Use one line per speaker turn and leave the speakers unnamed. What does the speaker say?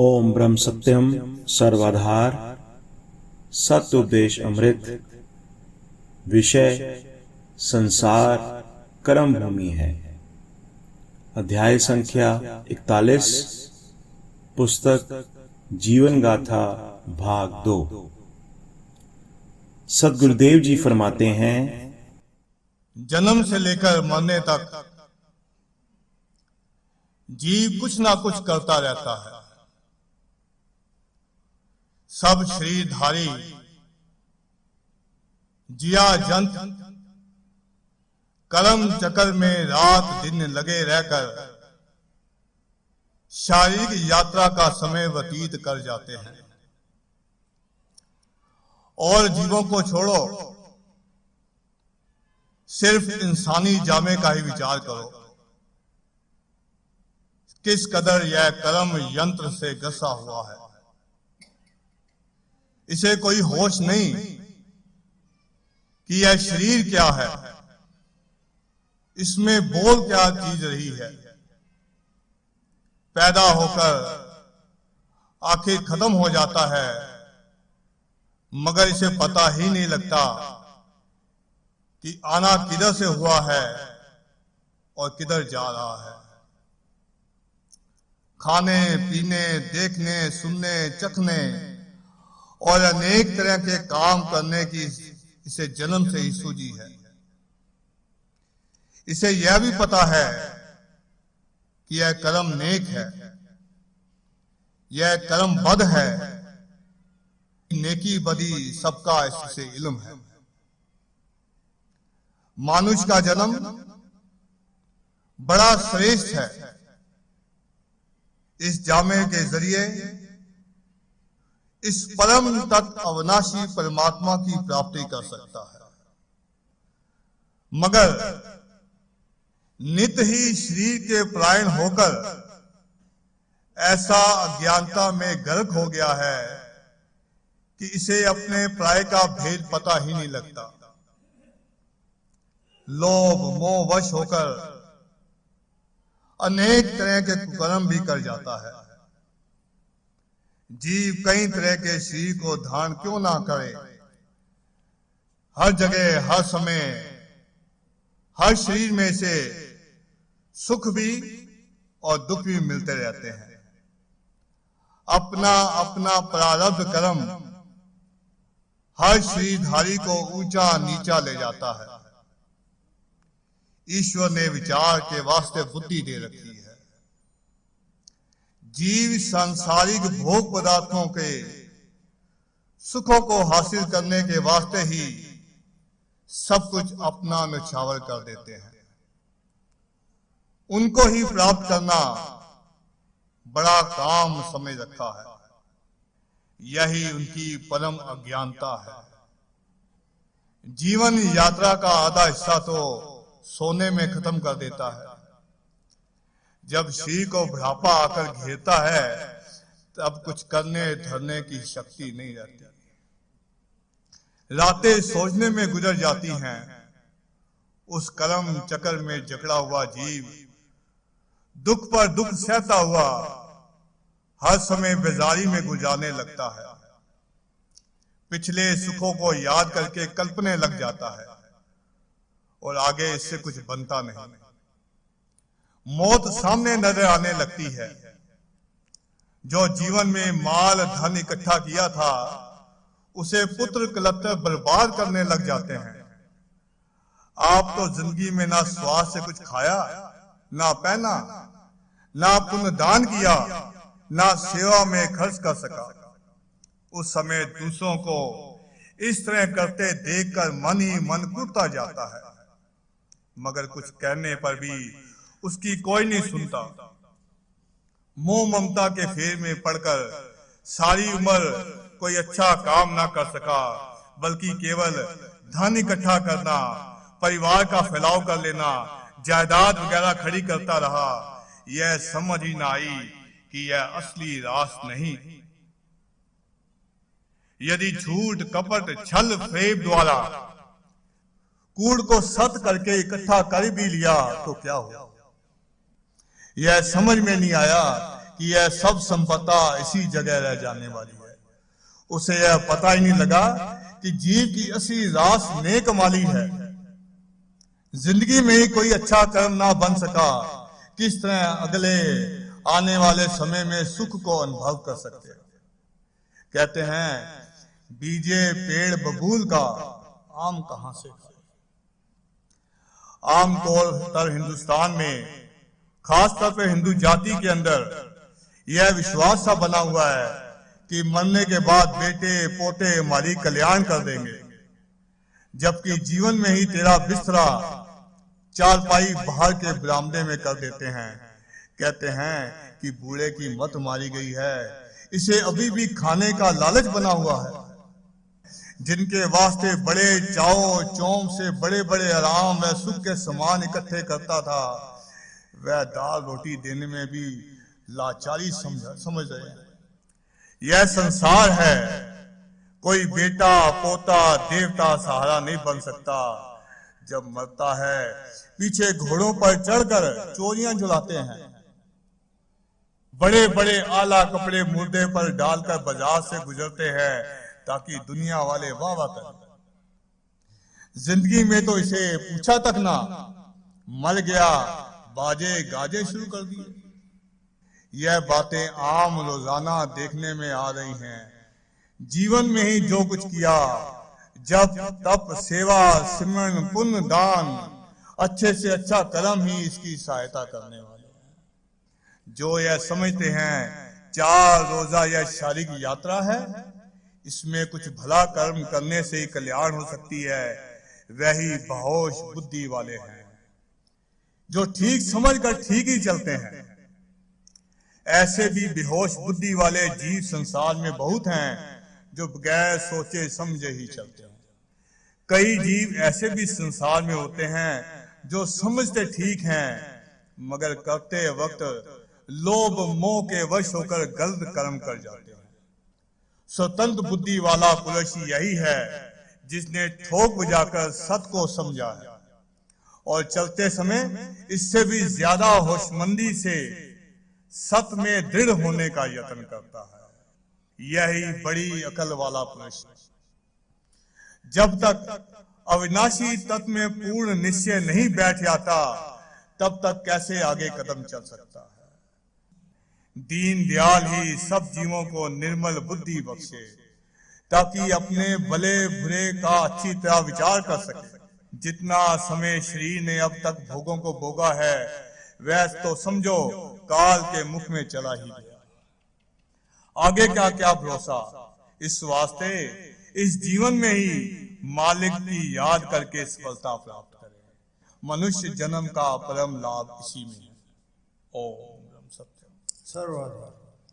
ओम ब्रह्म सत्यम सर्वाधार सत्योपदेश अमृत। विषय संसार कर्म भूमि है। अध्याय संख्या 41। पुस्तक जीवन गाथा भाग 2। सद्गुरुदेव जी फरमाते हैं,
जन्म से लेकर मरने तक जीव कुछ ना कुछ करता रहता है। सब शरीरधारी जिया जंत कर्म चक्र में रात दिन लगे रहकर शारीरिक यात्रा का समय व्यतीत कर जाते हैं। और जीवों को छोड़ो, सिर्फ इंसानी जामे का ही विचार करो। किस कदर यह कर्म यंत्र से ग्रसा हुआ है। इसे कोई होश नहीं कि यह शरीर क्या है, इसमें बोल क्या चीज रही है। पैदा होकर आखिर खत्म हो जाता है, मगर इसे पता ही नहीं लगता कि आना किधर से हुआ है और किधर जा रहा है। खाने पीने, देखने, सुनने, चखने और अनेक तरह के काम करने की इसे जन्म से ही सूझी है। इसे यह भी पता है कि यह कर्म नेक है, यह कर्म बद है। नेकी बदी सबका इससे इल्म है। मानुष का जन्म बड़ा श्रेष्ठ है। इस जामे के जरिए इस परम तत्व अविनाशी परमात्मा की प्राप्ति कर सकता है। मगर नित ही शरीर के पलायन होकर ऐसा अज्ञानता में गर्क हो गया है कि इसे अपने प्राय का भेद पता ही नहीं लगता। लोभ मोह वश होकर अनेक तरह के कुकर्म भी कर जाता है। जीव कई तरह के शरीर को धारण क्यों ना करे, हर जगह हर समय हर शरीर में से सुख भी और दुख भी मिलते रहते हैं। अपना अपना प्रारब्ध कर्म हर शरीरधारी को ऊंचा नीचा ले जाता है। ईश्वर ने विचार के वास्ते बुद्धि दे रखी है। जीव सांसारिक भोग पदार्थों के सुखों को हासिल करने के वास्ते ही सब कुछ अपना न्यौछावर कर देते हैं। उनको ही प्राप्त करना बड़ा काम समझ रखा है। यही उनकी परम अज्ञानता है। जीवन यात्रा का आधा हिस्सा तो सोने में खत्म कर देता है। जब शरीर को बुढ़ापा आकर घेरता है, तब कुछ करने धरने की शक्ति नहीं रहती। रातें सोचने में गुजर जाती हैं। उस कर्म चक्र में जकड़ा हुआ जीव दुख पर दुख सहता हुआ हर समय बेजारी में गुजारने लगता है। पिछले सुखों को याद करके कल्पने लग जाता है और आगे इससे कुछ बनता नहीं। मौत सामने नजर आने लगती है। जो जीवन में माल धन इकट्ठा किया था, उसे पुत्र कलत्र बर्बाद करने लग जाते हैं। आप तो जिंदगी में ना स्वाद से कुछ खाया, ना पहना, ना पुण्यदान किया, ना सेवा में खर्च कर सका। उस समय दूसरों को इस तरह करते देखकर मन ही मन कुटता जाता है, मगर कुछ कहने पर भी उसकी कोई नहीं सुनता। मोह ममता के फेर में पड़कर सारी उम्र कोई अच्छा काम ना कर सका, बल्कि केवल धन इकट्ठा करना, परिवार का फैलाव कर लेना, जायदाद वगैरह खड़ी करता रहा। यह समझ ही ना आई कि यह असली रास नहीं। यदि झूठ कपट छल फेब द्वारा कूड़ को सत करके इकट्ठा कर भी लिया तो क्या हुआ। यह समझ में नहीं आया कि यह सब संपदा इसी जगह रह जाने वाली है। उसे यह पता ही नहीं लगा कि जीव की असली रास नेक माली है। जिंदगी में ही कोई अच्छा कर्म ना बन सका, किस तरह अगले आने वाले समय में सुख को अनुभव कर सकते हैं। कहते हैं, बीजे पेड़ बबूल का आम कहां से खाए। आमतौर पर हिंदुस्तान में, खासतौर पर हिंदू जाति के अंदर यह विश्वास सा बना हुआ है कि मरने के बाद बेटे पोते हमारी कल्याण कर देंगे, जबकि जीवन में ही तेरा बिस्तरा चारपाई बाहर के बरामदे में कर देते हैं। कहते हैं कि बूढ़े की मत मारी गई है, इसे अभी भी खाने का लालच बना हुआ है। जिनके वास्ते बड़े चाव चौम से बड़े बड़े आराम व सुख के सामान इकट्ठे करता था, वह दाल रोटी देने में भी लाचारी समझ रहे हैं। यह संसार है, कोई बेटा पोता देवता सहारा नहीं बन सकता। जब मरता है पीछे घोड़ों पर चढ़कर चोरियां झुलाते हैं, बड़े बड़े आला कपड़े मुर्दे पर डालकर बाजार से गुजरते हैं ताकि दुनिया वाले वाह वाह करें। जिंदगी में तो इसे पूछा तक ना, मर गया बाजे गाजे शुरू कर दिए। यह बातें आम रोजाना देखने में आ रही हैं। जीवन में ही जो कुछ किया, जब तप सेवा सिमरन पुण्य दान, अच्छे से अच्छा कर्म ही इसकी सहायता करने वाले हैं। जो यह समझते हैं 4 रोजा यह शारीरिक यात्रा है, इसमें कुछ भला कर्म करने से ही कल्याण हो सकती है, वही बेहोश बुद्धि वाले हैं, जो ठीक समझकर ठीक ही चलते हैं। ऐसे भी बेहोश बुद्धि वाले जीव संसार में बहुत हैं, जो बगैर सोचे समझे ही चलते हैं। कई जीव ऐसे भी संसार में होते हैं जो समझते ठीक हैं, मगर करते वक्त लोभ मोह के वश होकर गलत कर्म कर जाते हैं। स्वतंत्र बुद्धि वाला पुरुष यही है जिसने ठोक बजाकर सत्य को समझा है और चलते समय इससे भी ज्यादा होशमंदी से सत्य में दृढ़ होने का यत्न करता है। यही बड़ी अकल वाला पुरुष है। जब तक अविनाशी तत्व में पूर्ण निश्चय नहीं बैठ जाता, तब तक कैसे आगे कदम चल सकता है। दीन दयाल ही सब जीवों को निर्मल बुद्धि बख्शे, ताकि अपने भले बुरे का अच्छी तरह विचार कर सके। जितना समय शरीर ने अब तक भोगों को भोगा है, वह तो समझो काल के मुख में चला ही गया। आगे का क्या भरोसा। इस वास्ते इस जीवन में ही मालिक की याद करके सफलता प्राप्त करें। मनुष्य जन्म का परम लाभ इसी में है। ओम सत्य सर्वधा।